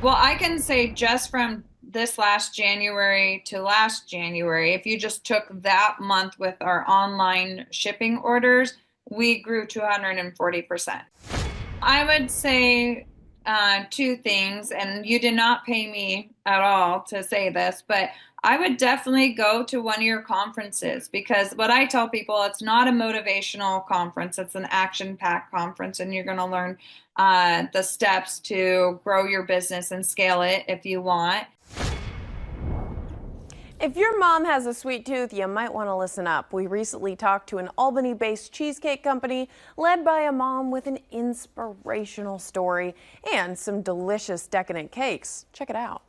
Well, I can say just from this last January to last January, if you just took that month with our online shipping orders, we grew 240%. I would say two things, and you did not pay me at all to say this, but I would definitely go to one of your conferences because what I tell people, it's not a motivational conference, it's an action-packed conference, and you're going to learn the steps to grow your business and scale it if you want. If your mom has a sweet tooth, you might want to listen up. We recently talked to an Albany-based cheesecake company led by a mom with an inspirational story and some delicious decadent cakes. Check it out.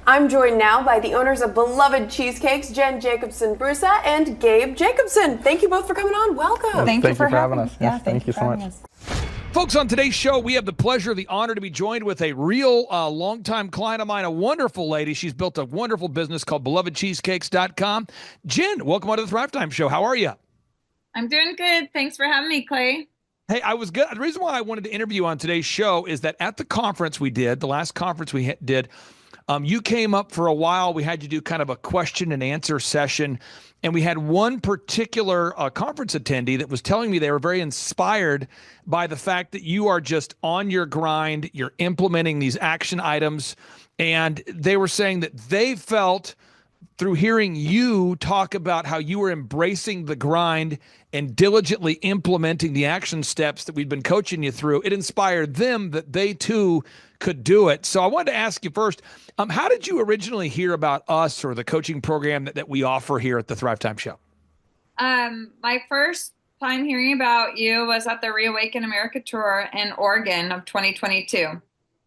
I'm joined now by the owners of beloved cheesecakes, Jen Jacobson-Brusa and Gabe Jacobson. Thank you both for coming on. Welcome. Thank you for having us. Yeah, Yes, thank you so much. Folks, on today's show, we have the pleasure, the honor to be joined with a real longtime client of mine, a wonderful lady. She's built a wonderful business called BelovedCheesecakes.com. Jen, welcome on to the Thrivetime Show. How are you? I'm doing good. Thanks for having me, Clay. Hey, I was good. The reason why I wanted to interview you on today's show is that at the conference we did, the last conference we did, you came up for a while. We had you do kind of a question and answer session. And we had one particular conference attendee that was telling me they were very inspired by the fact that you are just on your grind. You're implementing these action items. And they were saying that they felt through hearing you talk about how you were embracing the grind and diligently implementing the action steps that we've been coaching you through, it inspired them that they too could do it. So I wanted to ask you first, how did you originally hear about us or the coaching program that we offer here at the Thrive Time Show? My first time hearing about you was at the Reawaken America Tour in Oregon of 2022.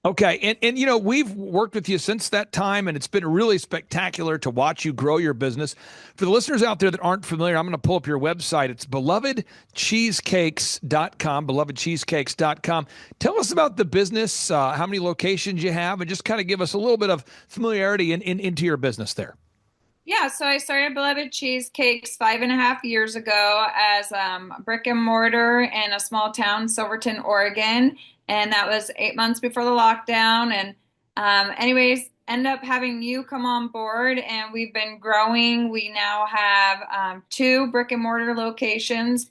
Okay. And you know, we've worked with you since that time, and it's been really spectacular to watch you grow your business. For the listeners out there that aren't familiar, I'm going to pull up your website. It's belovedcheesecakes.com, belovedcheesecakes.com. Tell us about the business, how many locations you have, and just kind of give us a little bit of familiarity into your business there. Yeah, so I started Beloved Cheesecakes 5.5 years ago as brick and mortar in a small town, Silverton, Oregon. And that was 8 months before the lockdown. And anyways, end up having you come on board, and we've been growing. We now have 2 brick and mortar locations,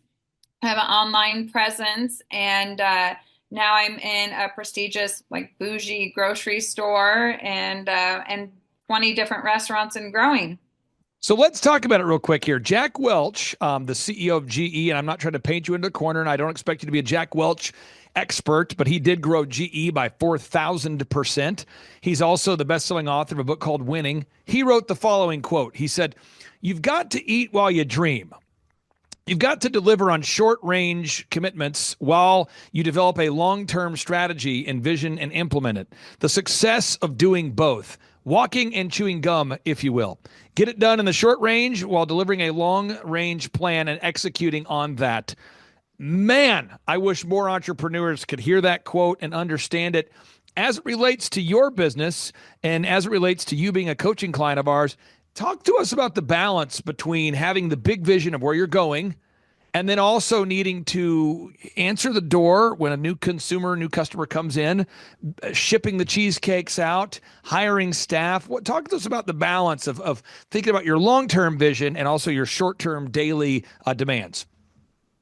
have an online presence, and now I'm in a prestigious, like, bougie grocery store and 20 different restaurants and growing. So let's talk about it real quick here. Jack Welch, the CEO of GE, and I'm not trying to paint you into a corner, and I don't expect you to be a Jack Welch expert, but he did grow GE by 4,000%. He's also the best-selling author of a book called Winning. He wrote the following quote. He said, "You've got to eat while you dream. You've got to deliver on short-range commitments while you develop a long-term strategy and vision and implement it. The success of doing both, walking and chewing gum, if you will. Get it done in the short range while delivering a long-range plan and executing on that." Man, I wish more entrepreneurs could hear that quote and understand it as it relates to your business and as it relates to you being a coaching client of ours. Talk to us about the balance between having the big vision of where you're going and then also needing to answer the door when a new customer comes in, shipping the cheesecakes out, hiring staff. Talk to us about the balance of thinking about your long-term vision and also your short-term daily demands.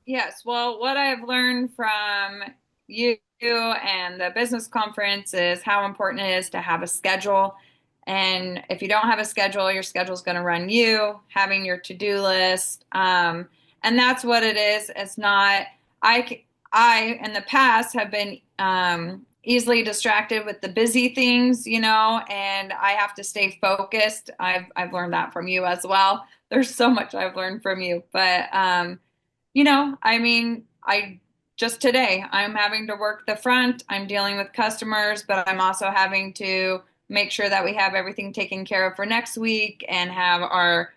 Yes, well, what I've learned from you and the business conference is how important it is to have a schedule. And if you don't have a schedule, your schedule is going to run you, having your to-do list. And that's what it is. It's not, I in the past have been easily distracted with the busy things, and I have to stay focused. I've learned that from you as well. There's so much I've learned from you, but I just today, I'm having to work the front. I'm dealing with customers, but I'm also having to make sure that we have everything taken care of for next week and have our,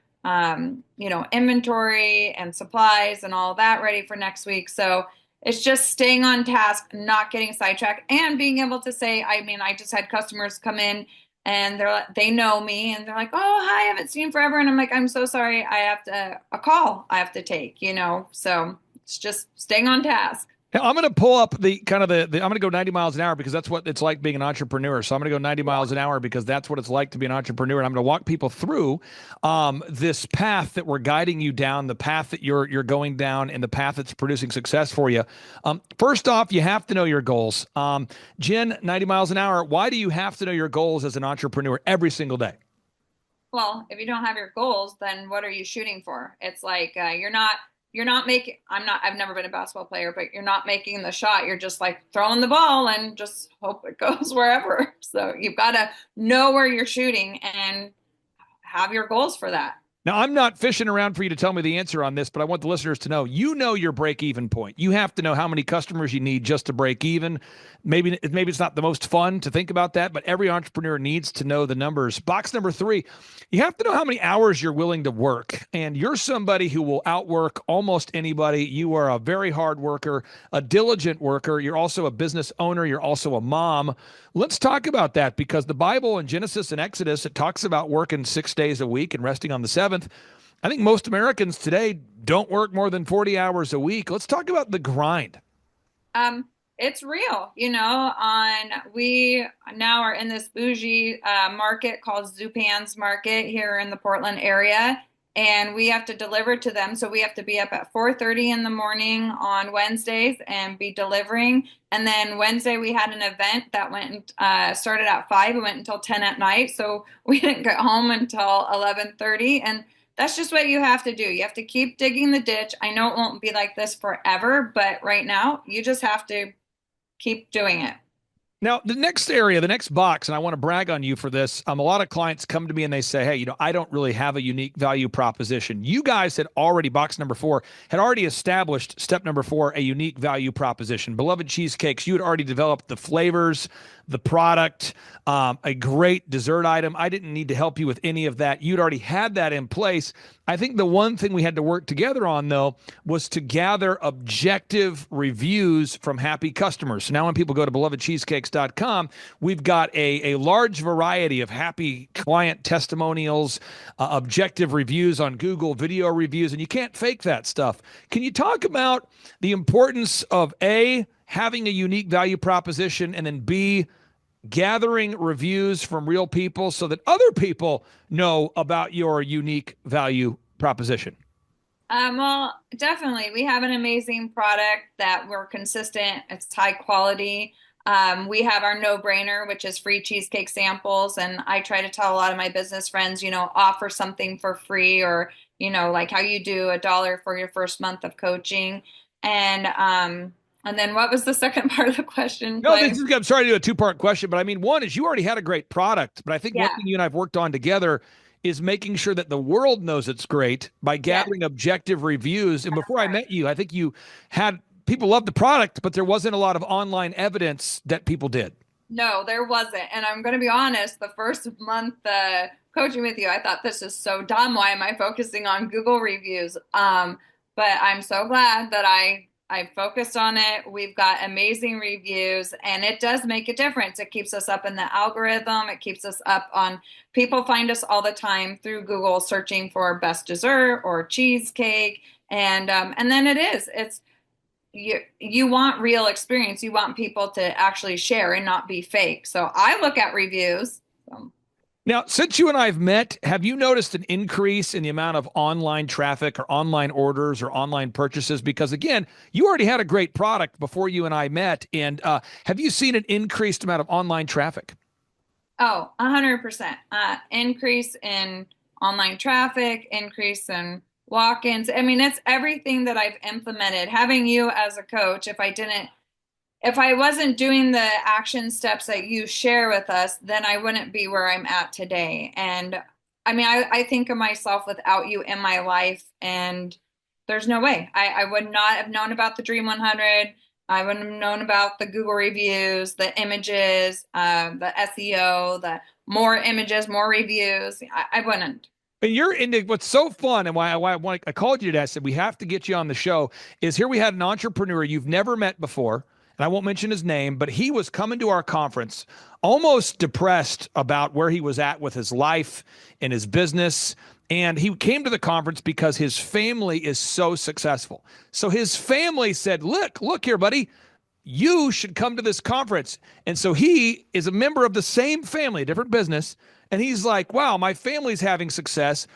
inventory and supplies and all that ready for next week. So it's just staying on task, not getting sidetracked, and being able to say, I just had customers come in and they know me and they're like, "Oh, hi, I haven't seen you forever." And I'm like, "I'm so sorry. I have a call I have to take, so it's just staying on task." Now, I'm going to pull up the kind of I'm going to go 90 miles an hour because that's what it's like being an entrepreneur. So I'm going to go 90 miles an hour because that's what it's like to be an entrepreneur. And I'm going to walk people through this path that we're guiding you down, the path that you're going down, and the path that's producing success for you. First off, you have to know your goals. Jen, 90 miles an hour. Why do you have to know your goals as an entrepreneur every single day? Well, if you don't have your goals, then what are you shooting for? It's like you're not making, I've never been a basketball player, but you're not making the shot. You're just like throwing the ball and just hope it goes wherever. So you've got to know where you're shooting and have your goals for that. Now, I'm not fishing around for you to tell me the answer on this, but I want the listeners to know you know your break even point. You have to know how many customers you need just to break even. Maybe it's not the most fun to think about that, but every entrepreneur needs to know the numbers. Box number 3, you have to know how many hours you're willing to work. And you're somebody who will outwork almost anybody. You are a very hard worker, a diligent worker. You're also a business owner. You're also a mom. Let's talk about that because the Bible in Genesis and Exodus, it talks about working 6 days a week and resting on the seventh. I think most Americans today don't work more than 40 hours a week. Let's talk about the grind. Um, it's real, we now are in this bougie market called Zupan's Market here in the Portland area, and we have to deliver to them. So we have to be up at 4:30 in the morning on Wednesdays and be delivering. And then Wednesday we had an event that started at 5. It went until 10 at night. So we didn't get home until 11:30. And that's just what you have to do. You have to keep digging the ditch. I know it won't be like this forever, but right now you just have to keep doing it. Now, the next area, the next box, and I want to brag on you for this. A lot of clients come to me and they say, hey, I don't really have a unique value proposition. You guys had already, box number 4, had already established step number 4, a unique value proposition. Beloved Cheesecakes, you had already developed the flavors, the product, a great dessert item. I didn't need to help you with any of that. You'd already had that in place. I think the one thing we had to work together on, though, was to gather objective reviews from happy customers. So now when people go to belovedcheesecakes.com, we've got a large variety of happy client testimonials, objective reviews on Google, video reviews, and you can't fake that stuff. Can you talk about the importance of A, having a unique value proposition, and then B, gathering reviews from real people so that other people know about your unique value proposition? Well, definitely. We have an amazing product that we're consistent. It's high quality. We have our no-brainer, which is free cheesecake samples. And I try to tell a lot of my business friends, offer something for free or, like how you do $1 for your first month of coaching. And then what was the second part of the question? No, I'm sorry to do a 2-part question, but I mean, one is you already had a great product, but I think one thing you and I've worked on together is making sure that the world knows it's great by gathering objective reviews. And before I met you, I think you had people love the product, but there wasn't a lot of online evidence that people did. No, there wasn't. And I'm going to be honest, the first month coaching with you, I thought this is so dumb. Why am I focusing on Google reviews? But I'm so glad that I focused on it. We've got amazing reviews and it does make a difference. It keeps us up in the algorithm. It keeps us up on, people find us all the time through Google searching for best dessert or cheesecake. And then it's, you want real experience. You want people to actually share and not be fake. So I look at reviews. Now, since you and I have met, have you noticed an increase in the amount of online traffic or online orders or online purchases? Because again, you already had a great product before you and I met. And have you seen an increased amount of online traffic? Oh, 100%. Increase in online traffic, increase in walk-ins. I mean, it's everything that I've implemented. Having you as a coach, if I wasn't doing the action steps that you share with us, then I wouldn't be where I'm at today. And I mean, I think of myself without you in my life, and there's no way. I would not have known about the Dream 100. I wouldn't have known about the Google reviews, the images, the SEO, the more images, more reviews. I wouldn't. And you're into what's so fun and why I called you today. I said, we have to get you on the show is here we had an entrepreneur you've never met before. And I won't mention his name, but he was coming to our conference almost depressed about where he was at with his life and his business. And he came to the conference because his family is so successful. So his family said, look here, buddy, you should come to this conference. And so he is a member of the same family, a different business. And he's like, wow, my family's having success.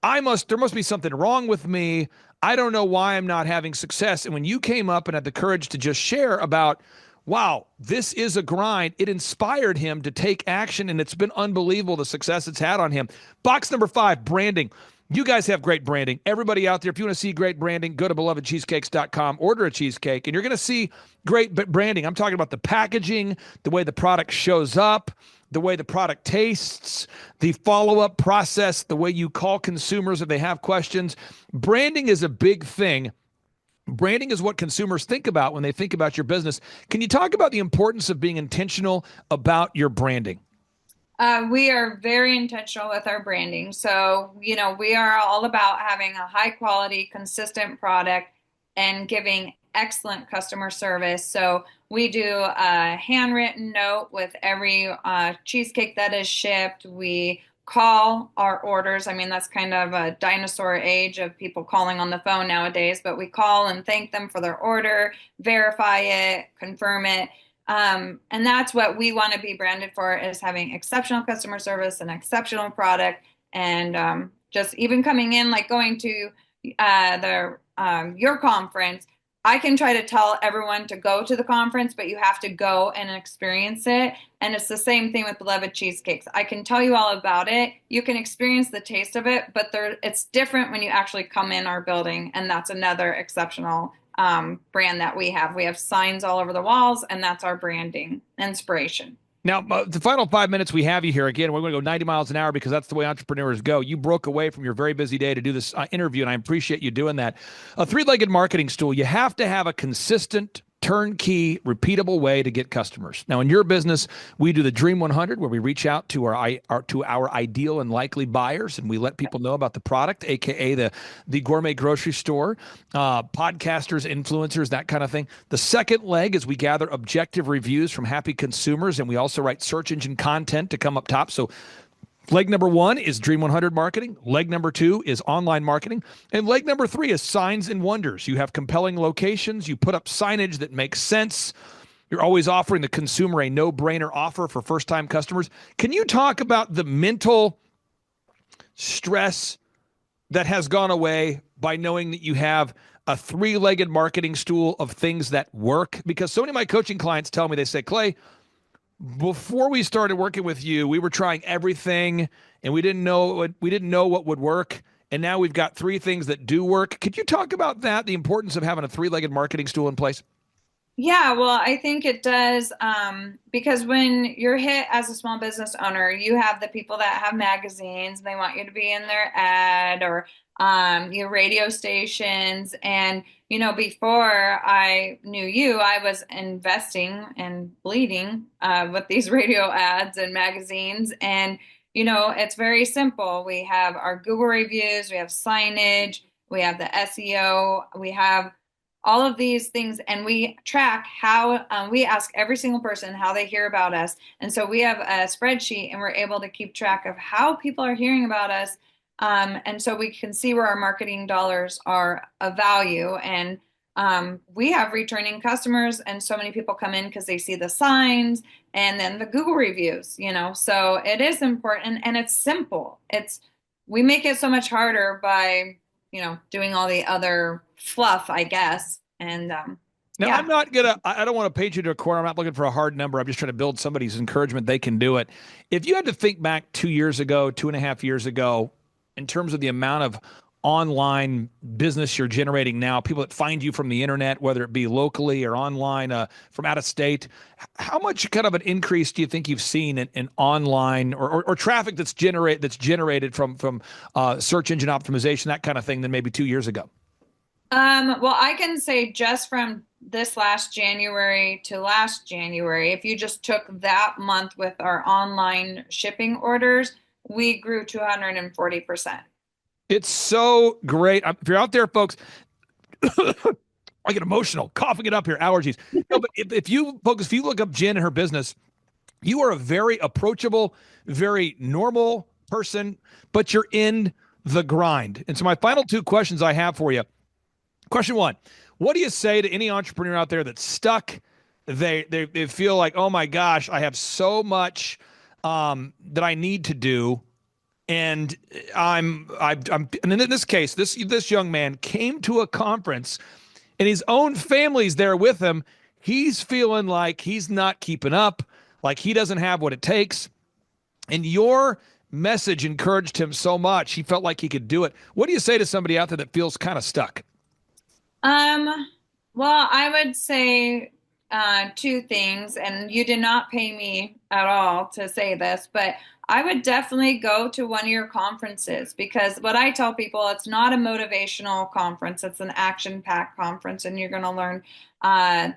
There must be something wrong with me. I don't know why I'm not having success. And when you came up and had the courage to just share about, wow, this is a grind, it inspired him to take action. And it's been unbelievable the success it's had on him. Box number 5, branding. You guys have great branding. Everybody out there, if you want to see great branding, go to belovedcheesecakes.com, order a cheesecake, and you're going to see great branding. I'm talking about the packaging, the way the product shows up, the way the product tastes, the follow-up process, the way you call consumers if they have questions. Branding is a big thing. Branding is what consumers think about when they think about your business. Can you talk about the importance of being intentional about your branding? We are very intentional with our branding. So, we are all about having a high quality, consistent product and giving excellent customer service. So we do a handwritten note with every cheesecake that is shipped. We call our orders. I mean, that's kind of a dinosaur age of people calling on the phone nowadays, but we call and thank them for their order, verify it, confirm it. And that's what we want to be branded for, is having exceptional customer service and exceptional product. And just even coming in, like going to your conference, I can try to tell everyone to go to the conference, but you have to go and experience it. And it's the same thing with Beloved Cheesecakes. I can tell you all about it. You can experience the taste of it, but it's different when you actually come in our building. And that's another exceptional brand that we have. We have signs all over the walls, and that's our branding inspiration. Now, the final 5 minutes we have you here, again, we're going to go 90 miles an hour because that's the way entrepreneurs go. You broke away from your very busy day to do this interview, and I appreciate you doing that. A three-legged marketing stool, you have to have a consistent, turnkey, repeatable way to get customers. Now, in your business, we do the Dream 100, where we reach out to our ideal and likely buyers, and we let people know about the product, aka the gourmet grocery store, podcasters, influencers, that kind of thing. The second leg is we gather objective reviews from happy consumers, and we also write search engine content to come up top. So leg number 1 is Dream 100 marketing. Leg number 2 is online marketing. And leg number 3 is signs and wonders. You have compelling locations. You put up signage that makes sense. You're always offering the consumer a no-brainer offer for first-time customers. Can you talk about the mental stress that has gone away by knowing that you have a three-legged marketing stool of things that work? Because so many of my coaching clients tell me, they say, Clay, before we started working with you, we were trying everything and we didn't know what would work. And now we've got 3 things that do work. Could you talk about that, the importance of having a three-legged marketing stool in place? Yeah, well, I think it does, because when you're hit as a small business owner, you have the people that have magazines, they want you to be in their ad, or your radio stations. And, before I knew you, I was investing and bleeding with these radio ads and magazines. And, it's very simple. We have our Google reviews, we have signage, we have the SEO, we have all of these things, and we track how we ask every single person how they hear about us. And so we have a spreadsheet, and we're able to keep track of how people are hearing about us. And so we can see where our marketing dollars are of value. And we have returning customers, and so many people come in because they see the signs and then the Google reviews, so it is important, and it's simple. We make it so much harder by doing all the other fluff, I guess. And now, yeah. I don't want to paint you to a corner. I'm not looking for a hard number. I'm just trying to build somebody's encouragement they can do it. If you had to think back 2 years ago, 2.5 years ago, in terms of the amount of online business you're generating now, people that find you from the internet, whether it be locally or online from out of state, how much kind of an increase do you think you've seen in online or traffic that's generated from search engine optimization, that kind of thing, than maybe 2 years ago? Well, I can say just from this last January to last January, if you just took that month with our online shipping orders, we grew 240%. It's so great. If you're out there, folks, I get emotional, coughing it up here, allergies. No, but if you look up Jen and her business, you are a very approachable, very normal person, but you're in the grind. And so my final two questions I have for you. Question one, what do you say to any entrepreneur out there that's stuck? They feel like, oh my gosh, I have so much that I need to do. And I'm and in this case, this young man came to a conference and his own family's there with him. He's feeling like he's not keeping up, like he doesn't have what it takes. And your message encouraged him so much. He felt like he could do it. What do you say to somebody out there that feels kind of stuck? Well, I would say two things, and you did not pay me at all to say this, but I would definitely go to one of your conferences, because what I tell people, it's not a motivational conference, it's an action-packed conference, and you're going to learn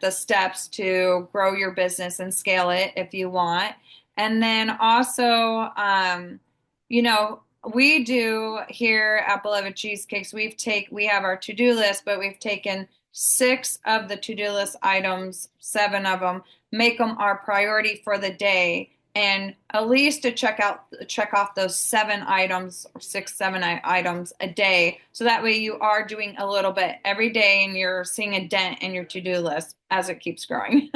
the steps to grow your business and scale it if you want. And then also, we do here at Beloved Cheesecakes, we have our to-do list, but we've taken 6 of the to-do list items, 7 of them, make them our priority for the day, and at least to check off those 7 items or 7 items a day. So that way you are doing a little bit every day and you're seeing a dent in your to-do list as it keeps growing.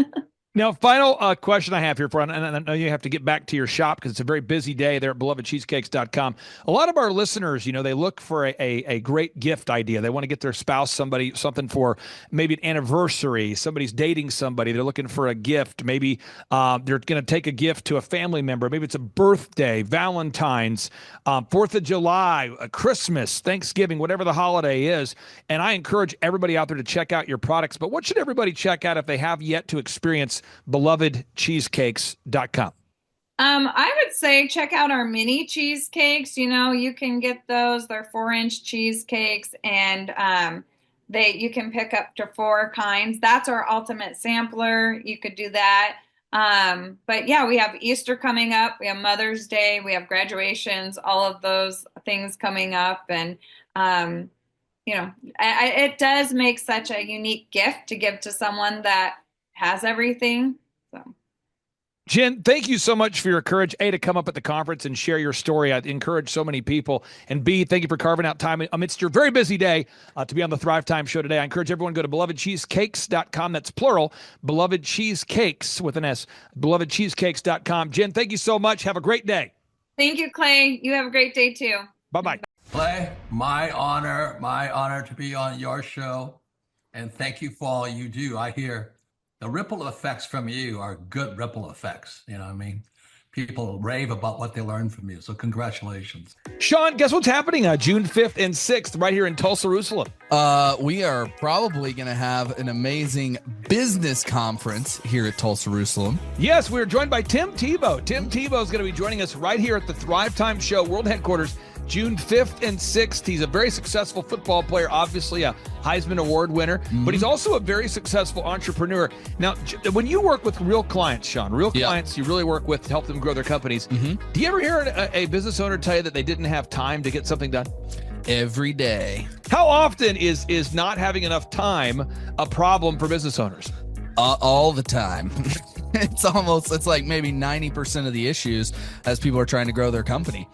Now, final question I have here for, and I know you have to get back to your shop because it's a very busy day there at belovedcheesecakes.com. A lot of our listeners, they look for a great gift idea. They want to get their spouse something for maybe an anniversary. Somebody's dating somebody. They're looking for a gift. Maybe they're going to take a gift to a family member. Maybe it's a birthday, Valentine's, 4th of July, Christmas, Thanksgiving, whatever the holiday is. And I encourage everybody out there to check out your products. But what should everybody check out if they have yet to experience belovedcheesecakes.com? I would say check out our mini cheesecakes. You can get those. They're 4-inch cheesecakes, and you can pick up to 4 kinds. That's our ultimate sampler. You could do that. But yeah, we have Easter coming up. We have Mother's Day. We have graduations, all of those things coming up. And, it does make such a unique gift to give to someone that has everything. So, Jen, thank you so much for your courage, A, to come up at the conference and share your story. I encourage so many people. And B, thank you for carving out time amidst your very busy day to be on the Thrivetime show today. I encourage everyone to go to belovedcheesecakes.com. That's plural, Beloved Cheesecakes with an S, belovedcheesecakes.com. Jen, thank you so much. Have a great day. Thank you, Clay. You have a great day too. Bye-bye. Clay, my honor to be on your show. And thank you for all you do. I hear the ripple effects from you are good ripple effects. You know what I mean? People rave about what they learned from you. So congratulations. Sean, guess what's happening June 5th and 6th right here in Tulsa, Jerusalem? We are probably going to have an amazing business conference here at Tulsa, Jerusalem. Yes, we're joined by Tim Tebow. Tim Tebow is going to be joining us right here at the Thrivetime Show World Headquarters, June 5th and 6th. He's a very successful football player, obviously a Heisman Award winner, but he's also a very successful entrepreneur. Now, when you work with real clients, Sean, clients you really work with to help them grow their companies, do you ever hear a business owner tell you that they didn't have time to get something done? Every day. How often is not having enough time a problem for business owners? All the time. It's like maybe 90% of the issues as people are trying to grow their company.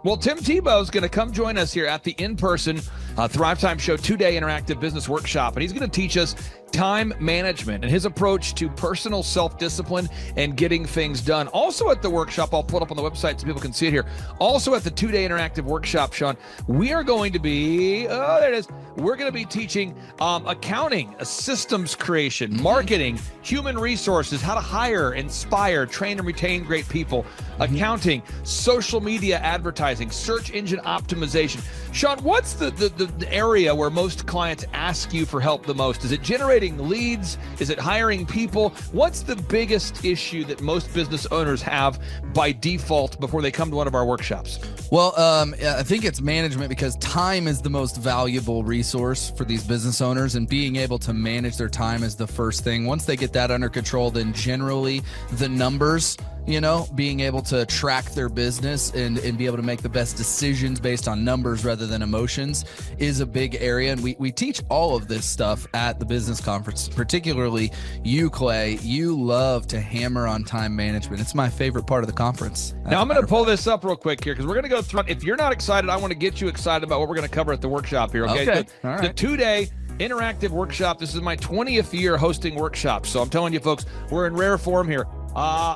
Well, Tim Tebow is going to come join us here at the in-person Thrivetime Show 2-day interactive business workshop, and he's going to teach us time management and his approach to personal self-discipline and getting things done. Also at the workshop, I'll put it up on the website so people can see it here. Also at the 2-day interactive workshop, Sean, we are going to be, there it is. We're going to be teaching accounting, systems creation, marketing, human resources, how to hire, inspire, train, and retain great people, accounting, social media advertising, search engine optimization. Sean, what's the area where most clients ask you for help the most? Is it generating leads? Is it hiring people? What's the biggest issue that most business owners have by default before they come to one of our workshops? Well, I think it's management, because time is the most valuable resource for these business owners, and being able to manage their time is the first thing. Once they get that under control, then generally the numbers being able to track their business and be able to make the best decisions based on numbers rather than emotions is a big area. And we teach all of this stuff at the business conference, particularly you, Clay. You love to hammer on time management. It's my favorite part of the conference. Now I'm going to pull this up real quick here because we're going to go through. If you're not excited, I want to get you excited about what we're going to cover at the workshop here. Okay. All right. The 2-day interactive workshop. This is my 20th year hosting workshops. So I'm telling you folks, we're in rare form here.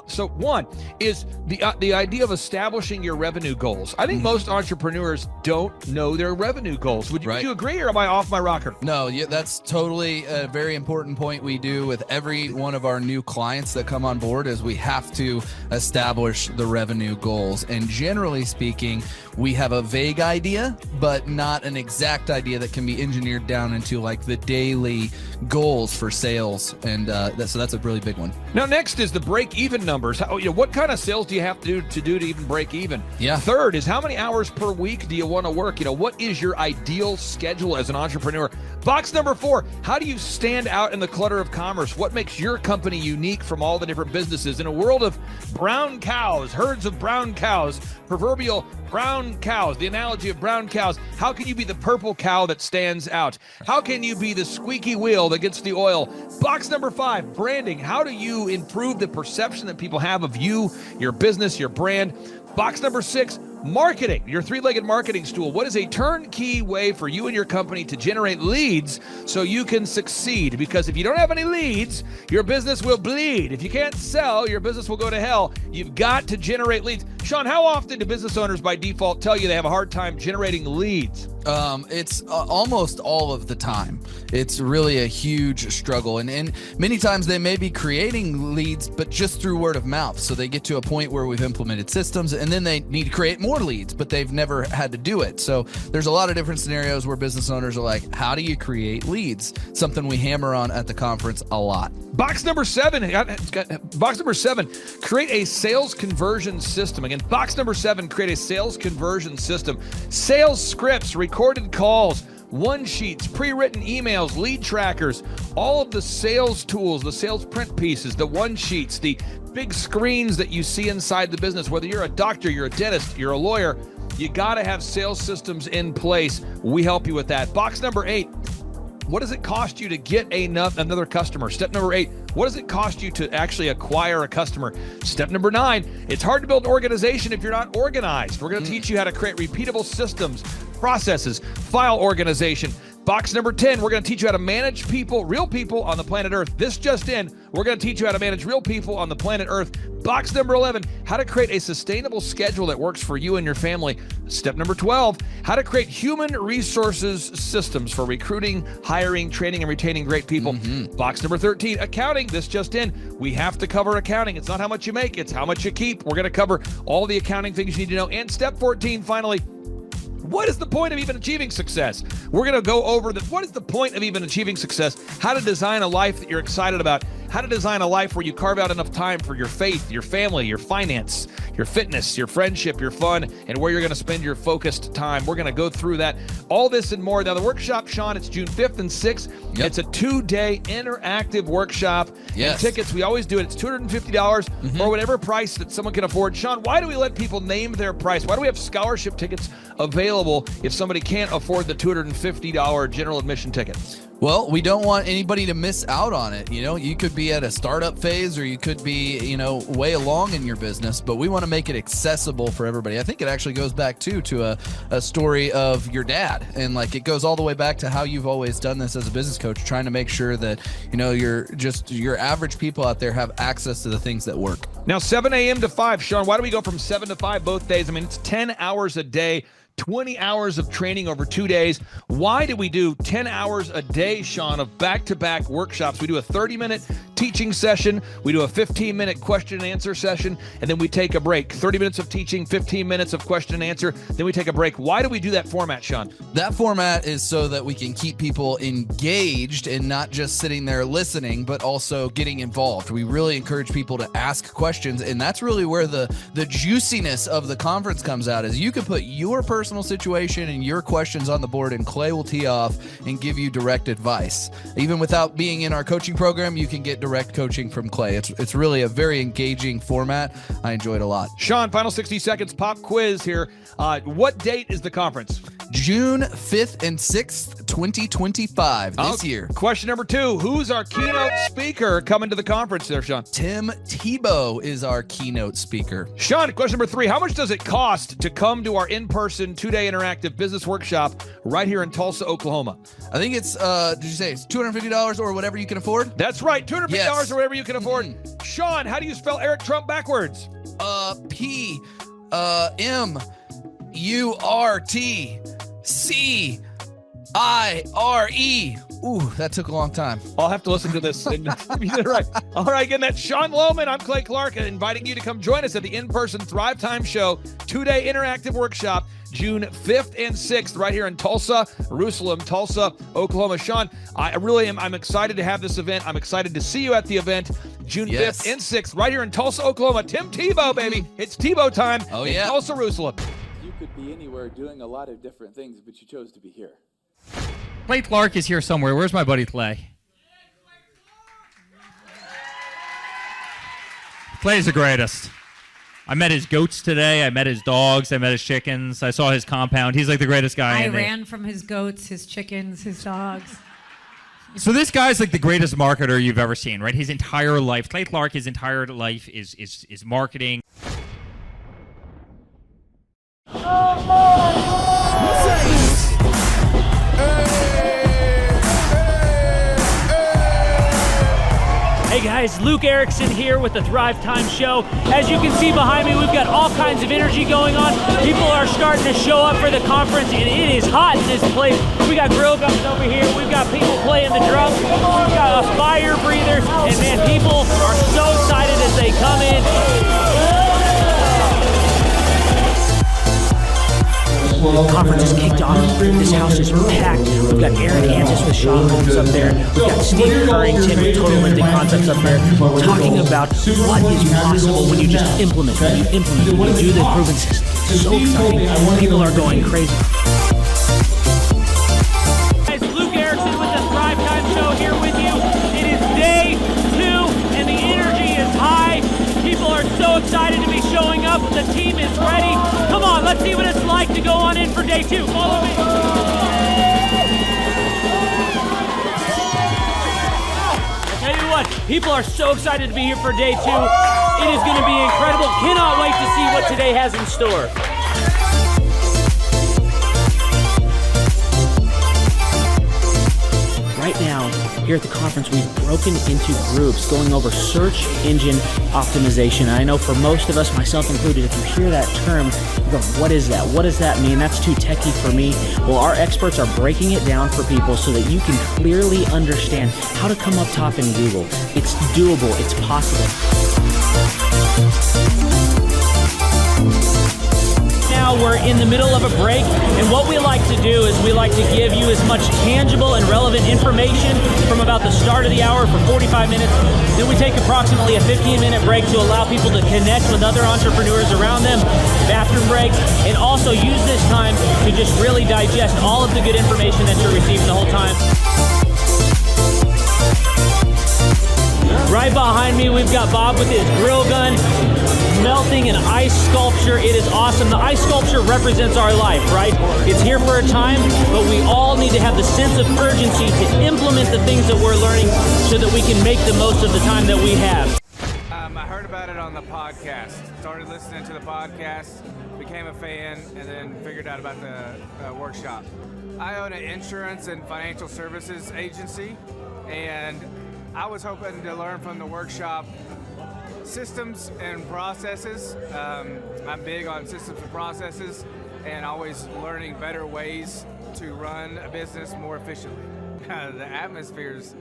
So one is the idea of establishing your revenue goals. I think most entrepreneurs don't know their revenue goals. Would you agree, or am I off my rocker? No, that's totally a very important point we do with every one of our new clients that come on board is we have to establish the revenue goals. And generally speaking, we have a vague idea, but not an exact idea that can be engineered down into like the daily goals for sales. And so that's a really big one. Now, next is the break-even numbers. What kind of sales do you have to do to even break even? Yeah. Third is how many hours per week do you want to work? What is your ideal schedule as an entrepreneur? Box number 4, how do you stand out in the clutter of commerce? What makes your company unique from all the different businesses? In a world of brown cows, herds of brown cows, proverbial brown cows, the analogy of brown cows, how can you be the purple cow that stands out? How can you be the squeaky wheel that gets the oil? Box number 5, branding. How do you improve the perception that people have of you, your business, your brand? Box number 6, marketing, your 3-legged marketing stool. What is a turnkey way for you and your company to generate leads so you can succeed? Because if you don't have any leads, your business will bleed. If you can't sell, your business will go to hell. You've got to generate leads. Sean, how often do business owners by default tell you they have a hard time generating leads? It's almost all of the time. It's really a huge struggle. And many times they may be creating leads, but just through word of mouth. So they get to a point where we've implemented systems and then they need to create more leads, but they've never had to do it. So there's a lot of different scenarios where business owners are like, how do you create leads? Something we hammer on at the conference a lot. Box number 7, create a sales conversion system. Again, box number 7, create a sales conversion system. Sales scripts, recorded calls, one-sheets, pre-written emails, lead trackers, all of the sales tools, the sales print pieces, the one-sheets, the big screens that you see inside the business. Whether you're a doctor, you're a dentist, you're a lawyer, you got to have sales systems in place. We help you with that. Box number 8, what does it cost you to get another customer? Step number 8, what does it cost you to actually acquire a customer? Step number 9, it's hard to build an organization if you're not organized. We're going to teach you how to create repeatable systems, processes, file organization. Box number 10, we're going to teach you how to manage people, real people on the planet Earth. This just in, we're going to teach you how to manage real people on the planet Earth. Box number 11, how to create a sustainable schedule that works for you and your family. Step number 12, how to create human resources systems for recruiting, hiring, training, and retaining great people. Box number 13, accounting. This just in, we have to cover accounting. It's not how much you make, it's how much you keep. We're going to cover all the accounting things you need to know. And step 14, finally, what is the point of even achieving success? We're going to go over what is the point of even achieving success, how to design a life that you're excited about, how to design a life where you carve out enough time for your faith, your family, your finance, your fitness, your friendship, your fun, and where you're going to spend your focused time. We're going to go through that, all this and more. Now, the workshop, Sean, it's June 5th and 6th. Yep. It's a 2-day interactive workshop. Yes. And tickets, we always do it. It's $250 or whatever price that someone can afford. Sean, why do we let people name their price? Why do we have scholarship tickets available if somebody can't afford the $250 general admission ticket? Well, we don't want anybody to miss out on it. You could be at a startup phase or you could be, way along in your business, but we want to make it accessible for everybody. I think it actually goes back to a story of your dad. And it goes all the way back to how you've always done this as a business coach, trying to make sure that, your average people out there have access to the things that work. Now, 7 a.m. to 5, Sean, why do we go from 7 to 5 both days? I mean, it's 10 hours a day. 20 hours of training over 2 days. Why do we do 10 hours a day, Sean, of back-to-back workshops? We do a 30-minute teaching session. We do a 15-minute question and answer session, and then we take a break. 30 minutes of teaching, 15 minutes of question and answer, then we take a break. Why do we do that format, Sean? That format is so that we can keep people engaged and not just sitting there listening, but also getting involved. We really encourage people to ask questions, and that's really where the juiciness of the conference comes out, is you can put your personal situation and your questions on the board, and Clay will tee off and give you direct advice. Even without being in our coaching program, you can get direct coaching from Clay. It's really a very engaging format. I enjoy it a lot. Sean, final 60 seconds pop quiz here. What date is the conference? June 5th and 6th, 2025, this year. Question number 2, who's our keynote speaker coming to the conference there, Sean? Tim Tebow is our keynote speaker. Sean, question number 3, how much does it cost to come to our in-person 2-day interactive business workshop right here in Tulsa, Oklahoma? I think it's, did you say it's $250 or whatever you can afford? That's right, $250 Yes. or whatever you can afford. Sean, how do you spell Eric Trump backwards? P-M-U-R-T-C-I-R-E. Ooh, that took a long time. I'll have to listen to this. And you did it right. All right, again, that's Sean Lohman. I'm Clay Clark, inviting you to come join us at the in-person Thrivetime Show 2-day interactive workshop, June 5th and 6th, right here in Tulsa, Oklahoma. Sean, I'm excited to have this event. I'm excited to see you at the event, June 5th and 6th, right here in Tulsa, Oklahoma. Tim Tebow, baby. It's Tebow time in Tulsa, Jerusalem. You could be anywhere doing a lot of different things, but you chose to be here. Clay Clark is here somewhere. Where's my buddy Clay? Clay's the greatest. I met his goats today. I met his dogs. I met his chickens. I saw his compound. He's like the greatest guy. I ran from his goats, his chickens, his dogs. So this guy's like the greatest marketer you've ever seen, right? His entire life, Clay Clark, his entire life is marketing. Hey guys, Luke Erickson here with the Thrivetime Show. As you can see behind me, we've got all kinds of energy going on. People are starting to show up for the conference, and it is hot in this place. We got grill guns over here. We've got people playing the drums. We've got a fire breather, and man, people are so excited as they come in. The conference is kicked off. This house is packed. We've got Aaron Antis with Sean Holmes up there. We've got Steve Currington with Total Lindy Concepts up there talking about what is possible when you just implement, when you do the proven system. It's so exciting. People are going crazy. Guys, Luke Erickson with the Thrivetime Show here with you. It is day 2 and the energy is high. People are so excited to be showing up. The team is ready. Come on, let's see what it's like to go on in for day 2. Follow me. I tell you what, people are so excited to be here for day 2. It is going to be incredible. Cannot wait to see what today has in store. Right now, here at the conference, we've broken into groups going over search engine optimization. I know for most of us, myself included, if you hear that term, you go, what is that? What does that mean? That's too techie for me. Well, our experts are breaking it down for people so that you can clearly understand how to come up top in Google. It's doable. It's possible. Now we're in the middle of a break, and what we like to do is we like to give you as much tangible and relevant information from about the start of the hour for 45 minutes. Then we take approximately a 15-minute break to allow people to connect with other entrepreneurs around them, bathroom breaks, and also use this time to just really digest all of the good information that you're receiving the whole time. Right behind me, we've got Bob with his grill gun, melting an ice sculpture. It is awesome. The ice sculpture represents our life, right? It's here for a time, but we all need to have the sense of urgency to implement the things that we're learning so that we can make the most of the time that we have. I heard about it on the podcast. Started listening to the podcast, became a fan, and then figured out about the workshop. I own an insurance and financial services agency, and I was hoping to learn from the workshop systems and processes. I'm big on systems and processes and always learning better ways to run a business more efficiently. The atmosphere's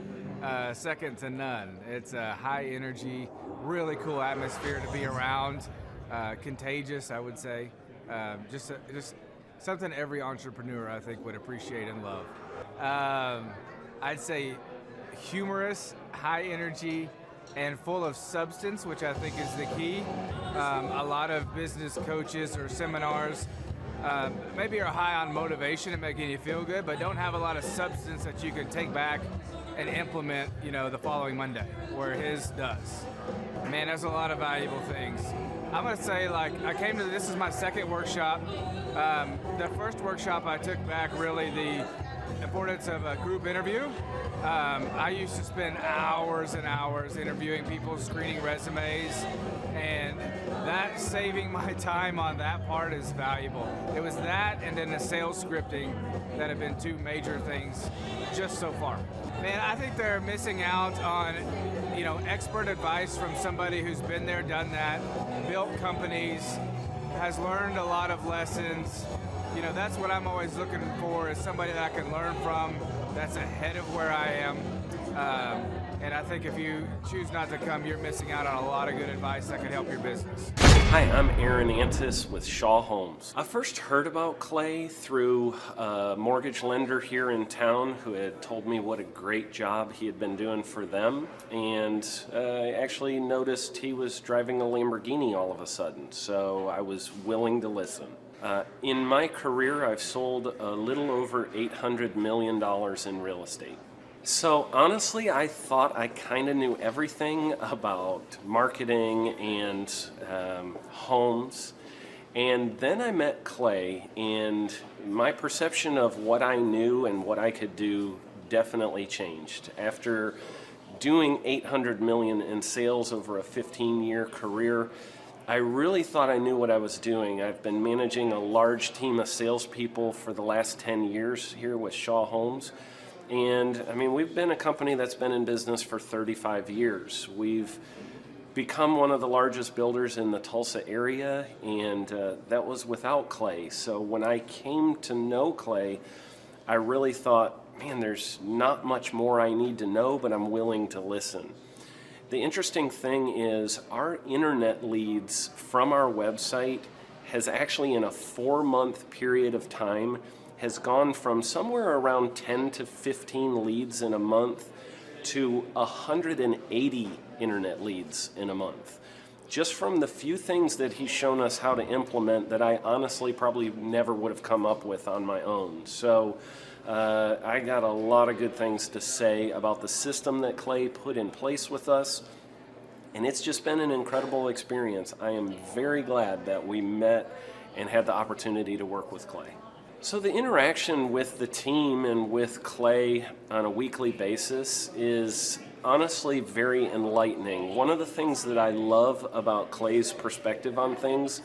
second to none. It's a high energy, really cool atmosphere to be around. Contagious, I would say. Just something every entrepreneur, I think, would appreciate and love. I'd say humorous, high energy, and full of substance, which I think is the key. A lot of business coaches or seminars maybe are high on motivation and making you feel good, but don't have a lot of substance that you can take back and implement, the following Monday, where his does. Man, there's a lot of valuable things. I'm gonna say, this is my second workshop. The first workshop I took back really the importance of a group interview. I used to spend hours and hours interviewing people, screening resumes, and that saving my time on that part is valuable. It was that and then the sales scripting that have been two major things just so far. Man, I think they're missing out on, expert advice from somebody who's been there, done that, built companies, has learned a lot of lessons. That's what I'm always looking for, is somebody that I can learn from that's ahead of where I am. And I think if you choose not to come, you're missing out on a lot of good advice that can help your business. Hi, I'm Aaron Antis with Shaw Homes. I first heard about Clay through a mortgage lender here in town who had told me what a great job he had been doing for them, and I actually noticed he was driving a Lamborghini all of a sudden, so I was willing to listen. In my career, I've sold a little over $800 million in real estate. So honestly, I thought I kind of knew everything about marketing and homes. And then I met Clay, and my perception of what I knew and what I could do definitely changed. After doing $800 million in sales over a 15-year career, I really thought I knew what I was doing. I've been managing a large team of salespeople for the last 10 years here with Shaw Homes. And we've been a company that's been in business for 35 years. We've become one of the largest builders in the Tulsa area, and that was without Clay. So when I came to know Clay, I really thought, man, there's not much more I need to know, but I'm willing to listen. The interesting thing is our internet leads from our website has actually, in a 4-month period of time, has gone from somewhere around 10 to 15 leads in a month to 180 internet leads in a month. Just from the few things that he's shown us how to implement that I honestly probably never would have come up with on my own. So I got a lot of good things to say about the system that Clay put in place with us, and it's just been an incredible experience. I am very glad that we met and had the opportunity to work with Clay. So the interaction with the team and with Clay on a weekly basis is honestly very enlightening. One of the things that I love about Clay's perspective on things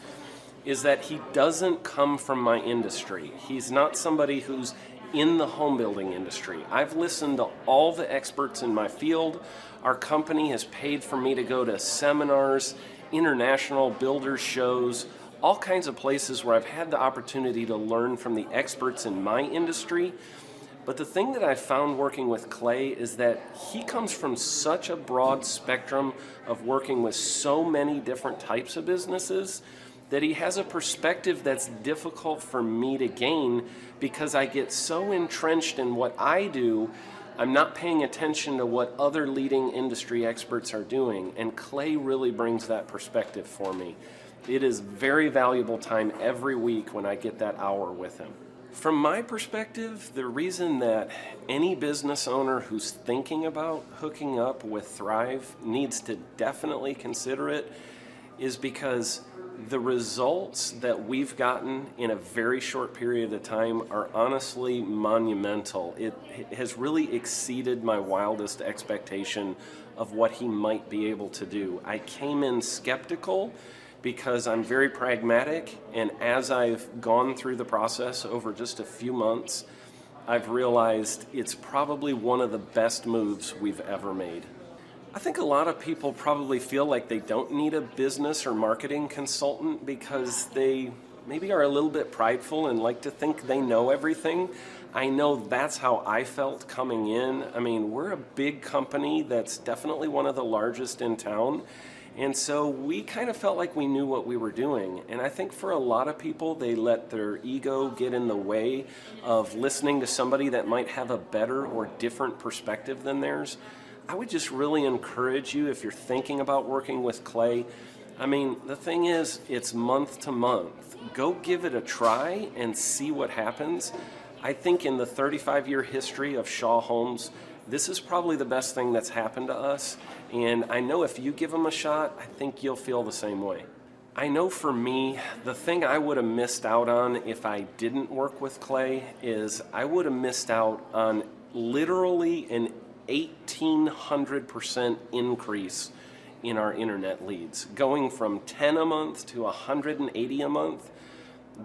is that he doesn't come from my industry. He's not somebody who's in the home building industry. I've listened to all the experts in my field. Our company has paid for me to go to seminars, international builder shows, all kinds of places where I've had the opportunity to learn from the experts in my industry. But the thing that I've found working with Clay is that he comes from such a broad spectrum of working with so many different types of businesses that he has a perspective that's difficult for me to gain because I get so entrenched in what I do, I'm not paying attention to what other leading industry experts are doing. And Clay really brings that perspective for me. It is very valuable time every week when I get that hour with him. From my perspective, the reason that any business owner who's thinking about hooking up with Thrive needs to definitely consider it is because the results that we've gotten in a very short period of time are honestly monumental. It has really exceeded my wildest expectation of what he might be able to do. I came in skeptical because I'm very pragmatic, and as I've gone through the process over just a few months, I've realized it's probably one of the best moves we've ever made. I think a lot of people probably feel like they don't need a business or marketing consultant because they maybe are a little bit prideful and like to think they know everything. I know that's how I felt coming in. I mean, we're a big company that's definitely one of the largest in town. And so we kind of felt like we knew what we were doing. And I think for a lot of people, they let their ego get in the way of listening to somebody that might have a better or different perspective than theirs. I would just really encourage you, if you're thinking about working with Clay, I mean, the thing is, it's month to month. Go give it a try and see what happens. I think in the 35-year history of Shaw Homes, this is probably the best thing that's happened to us. And I know if you give him a shot, I think you'll feel the same way. I know for me, the thing I would have missed out on if I didn't work with Clay is I would have missed out on literally an 1,800% increase in our internet leads. Going from 10 a month to 180 a month,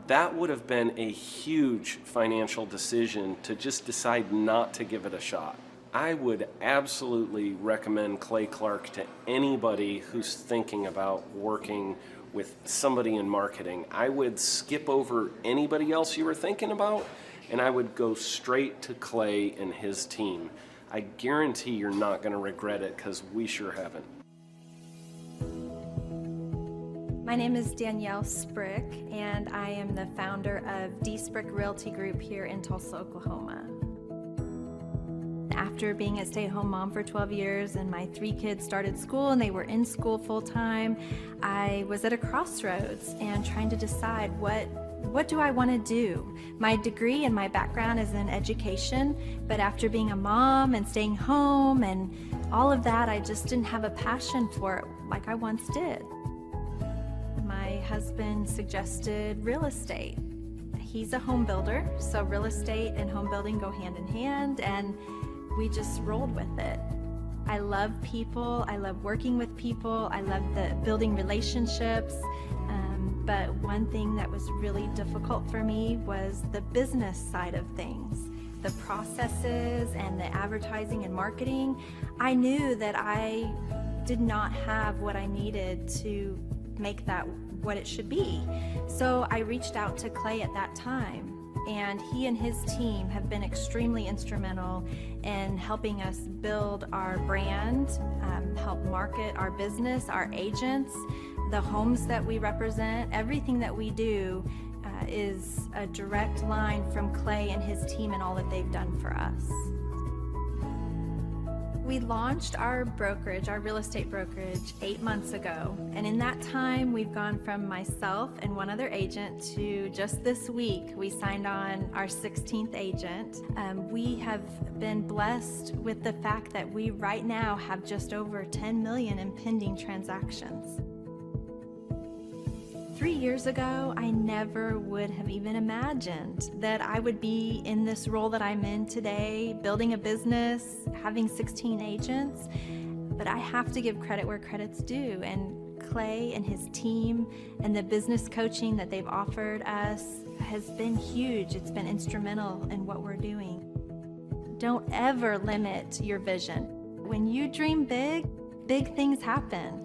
that would have been a huge financial decision to just decide not to give it a shot. I would absolutely recommend Clay Clark to anybody who's thinking about working with somebody in marketing. I would skip over anybody else you were thinking about, and I would go straight to Clay and his team. I guarantee you're not going to regret it, because we sure haven't. My name is Danielle Sprick, and I am the founder of D Sprick Realty Group here in Tulsa, Oklahoma. After being a stay-at-home mom for 12 years and my 3 kids started school and they were in school full-time, I was at a crossroads and trying to decide what do I want to do? My degree and my background is in education, but after being a mom and staying home and all of that, I just didn't have a passion for it like I once did. My husband suggested real estate. He's a home builder, so real estate and home building go hand in hand, and we just rolled with it. I love people, I love working with people, I love building relationships, but one thing that was really difficult for me was the business side of things. The processes and the advertising and marketing. I knew that I did not have what I needed to make that what it should be. So I reached out to Clay at that time, and he and his team have been extremely instrumental in helping us build our brand, help market our business, our agents, the homes that we represent. Everything that we do is a direct line from Clay and his team and all that they've done for us. We launched our brokerage, our real estate brokerage, 8 months ago. And in that time, we've gone from myself and one other agent to just this week, we signed on our 16th agent. We have been blessed with the fact that we right now have just over 10 million in pending transactions. 3 years ago, I never would have even imagined that I would be in this role that I'm in today, building a business, having 16 agents. But I have to give credit where credit's due, and Clay and his team and the business coaching that they've offered us has been huge. It's been instrumental in what we're doing. Don't ever limit your vision. When you dream big, big things happen.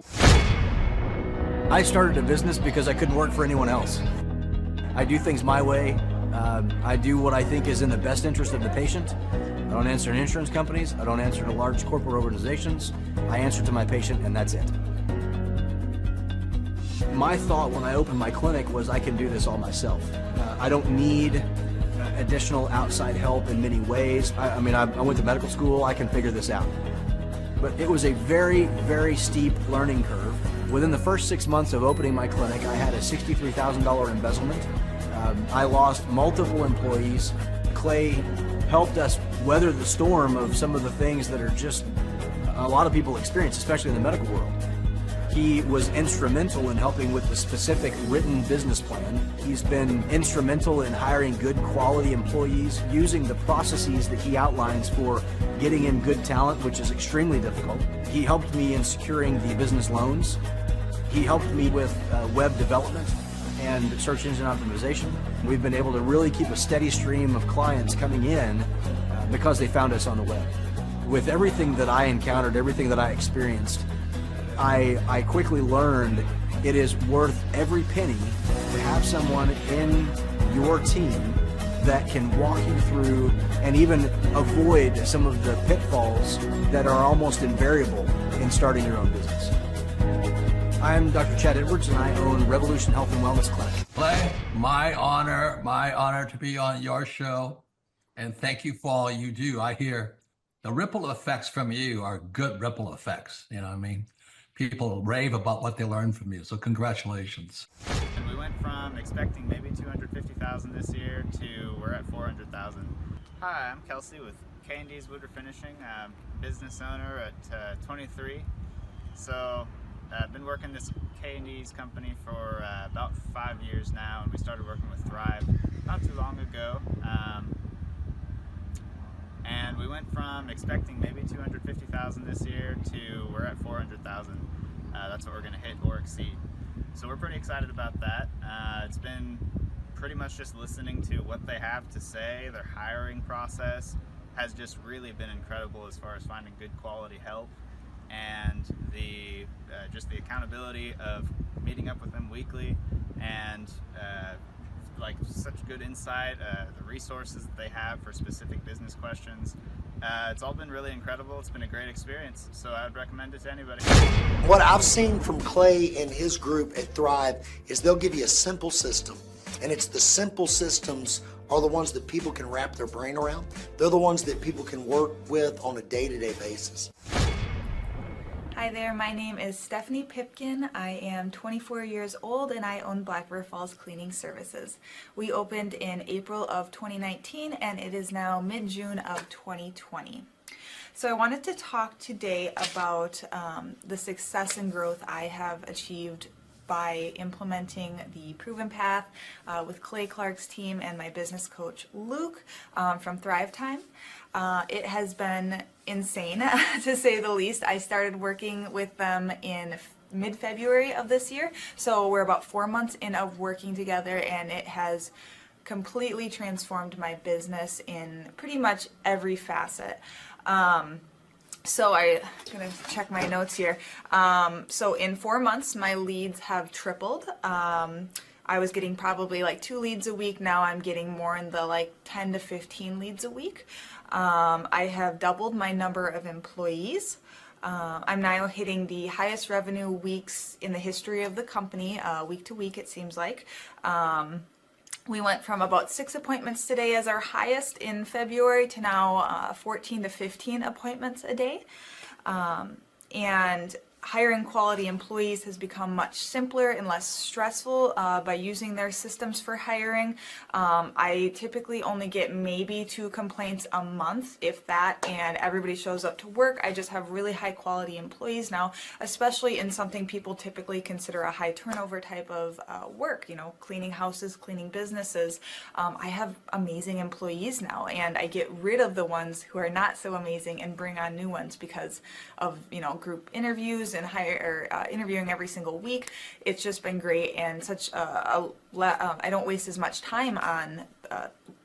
I started a business because I couldn't work for anyone else. I do things my way. I do what I think is in the best interest of the patient. I don't answer to insurance companies. I don't answer to large corporate organizations. I answer to my patient, and that's it. My thought when I opened my clinic was I can do this all myself. I don't need additional outside help in many ways. I went to medical school. I can figure this out. But it was a very, very steep learning curve. Within the first 6 months of opening my clinic, I had a $63,000 embezzlement. I lost multiple employees. Clay helped us weather the storm of some of the things that are just a lot of people experience, especially in the medical world. He was instrumental in helping with the specific written business plan. He's been instrumental in hiring good quality employees, using the processes that he outlines for getting in good talent, which is extremely difficult. He helped me in securing the business loans. He helped me with web development and search engine optimization. We've been able to really keep a steady stream of clients coming in because they found us on the web. With everything that I encountered, everything that I experienced, I quickly learned it is worth every penny to have someone in your team that can walk you through and even avoid some of the pitfalls that are almost invariable in starting your own business. I'm Dr. Chad Edwards, and I own Revolution Health and Wellness Clinic. Clay, my honor to be on your show, and thank you for all you do. I hear the ripple effects from you are good ripple effects. You know what I mean? people rave about what they learned from you. So congratulations. And we went from expecting maybe 250,000 this year to we're at 400,000. Hi, I'm Kelsey with K&D's Woodruff Finishing. I'm business owner at 23. So I've been working this K&D's company for about 5 years now, and we started working with Thrive not too long ago. And we went from expecting maybe 250,000 this year to we're at 400,000. That's what we're going to hit or exceed. So we're pretty excited about that. It's been pretty much just listening to what they have to say. Their hiring process has just really been incredible as far as finding good quality help, and the just the accountability of meeting up with them weekly, and like such good insight, the resources that they have for specific business questions. It's all been really incredible. It's been a great experience, so I would recommend it to anybody. What I've seen from Clay and his group at Thrive is they'll give you a simple system, and it's the simple systems are the ones that people can wrap their brain around. They're the ones that people can work with on a day-to-day basis. Hi there, my name is Stephanie Pipkin. I am 24 years old and I own Black River Falls Cleaning Services. We opened in April of 2019 and it is now mid-June of 2020. So I wanted to talk today about the success and growth I have achieved by implementing the Proven Path with Clay Clark's team and my business coach Luke from Thrivetime. It has been insane to say the least. I started working with them in mid-February of this year, so we're about 4 months in of working together, and it has completely transformed my business in pretty much every facet. So I'm gonna check my notes here. So in 4 months, my leads have tripled. I was getting probably like 2 leads a week. Now I'm getting more in the like 10 to 15 leads a week. I have doubled my number of employees. I'm now hitting the highest revenue weeks in the history of the company, week to week it seems like. We went from about 6 appointments today as our highest in February to now 14 to 15 appointments a day. And hiring quality employees has become much simpler and less stressful by using their systems for hiring. I typically only get maybe 2 complaints a month, if that, and everybody shows up to work. I just have really high quality employees now, especially in something people typically consider a high turnover type of work, you know, cleaning houses, cleaning businesses. I have amazing employees now, and I get rid of the ones who are not so amazing and bring on new ones because of, you know, group interviews and interviewing every single week. It's just been great, and such I don't waste as much time on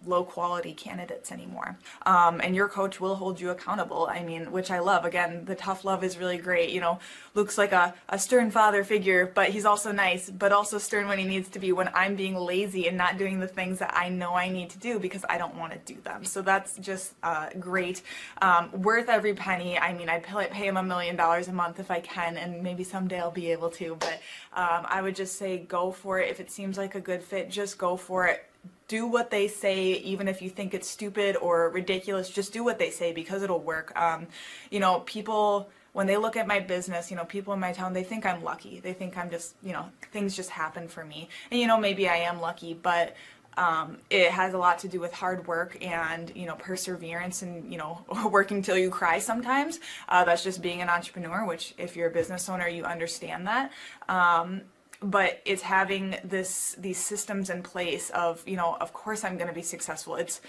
low quality candidates anymore. And your coach will hold you accountable. I mean, which I love. Again, the tough love is really great. You know, Luke's like a stern father figure, but he's also nice, but also stern when he needs to be when I'm being lazy and not doing the things that I know I need to do because I don't want to do them. So that's just great. Worth every penny. I mean, I'd pay him $1 million a month if I can, and maybe someday I'll be able to, but I would just say go for it. If it seems like a good fit, just go for it. Do what they say, even if you think it's stupid or ridiculous, just do what they say because it'll work. You know, people, when they look at my business, you know, people in my town, they think I'm lucky. They think I'm just, you know, things just happen for me. And, you know, maybe I am lucky, but it has a lot to do with hard work and, you know, perseverance and, you know, working till you cry sometimes. That's just being an entrepreneur, which if you're a business owner, you understand that. But it's having these systems in place of, you know, of course I'm going to be successful. It's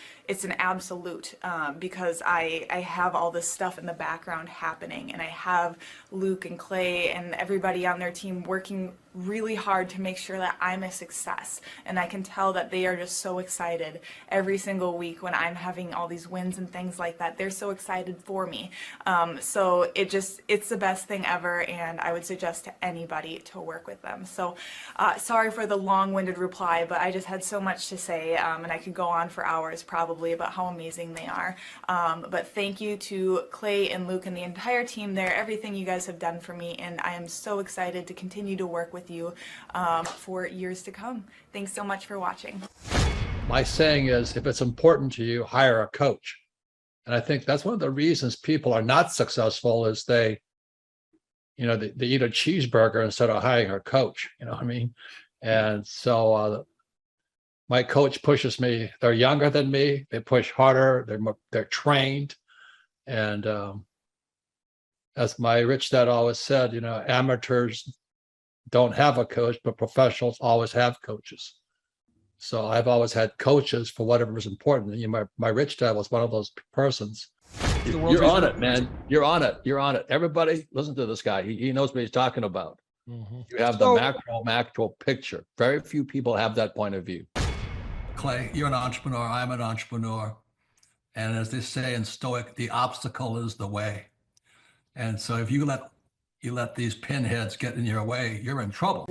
an absolute because I have all this stuff in the background happening, and I have Luke and Clay and everybody on their team working really hard to make sure that I'm a success, and I can tell that they are just so excited every single week when I'm having all these wins and things like that. They're so excited for me. So it's the best thing ever, and I would suggest to anybody to work with them. So sorry for the long-winded reply, but I just had so much to say, and I could go on for hours probably about how amazing they are. But thank you to Clay and Luke and the entire team there, everything you guys have done for me, and I am so excited to continue to work with you for years to come. Thanks so much for watching. My saying is, if it's important to you, hire a coach. And I think that's one of the reasons people are not successful is they they eat a cheeseburger instead of hiring a coach. You know what I mean? And so my coach pushes me. They're younger than me. They push harder. They're trained. And as my rich dad always said, amateurs don't have a coach, but professionals always have coaches. So I've always had coaches for whatever was important. My rich dad was one of those persons. You're on it, man. You're on it. You're on it. Everybody, listen to this guy. He knows what he's talking about. You have the macro picture. Very few people have that point of view. Clay, you're an entrepreneur. I'm an entrepreneur. And as they say in Stoic, the obstacle is the way. And so if you let these pinheads get in your way, you're in trouble.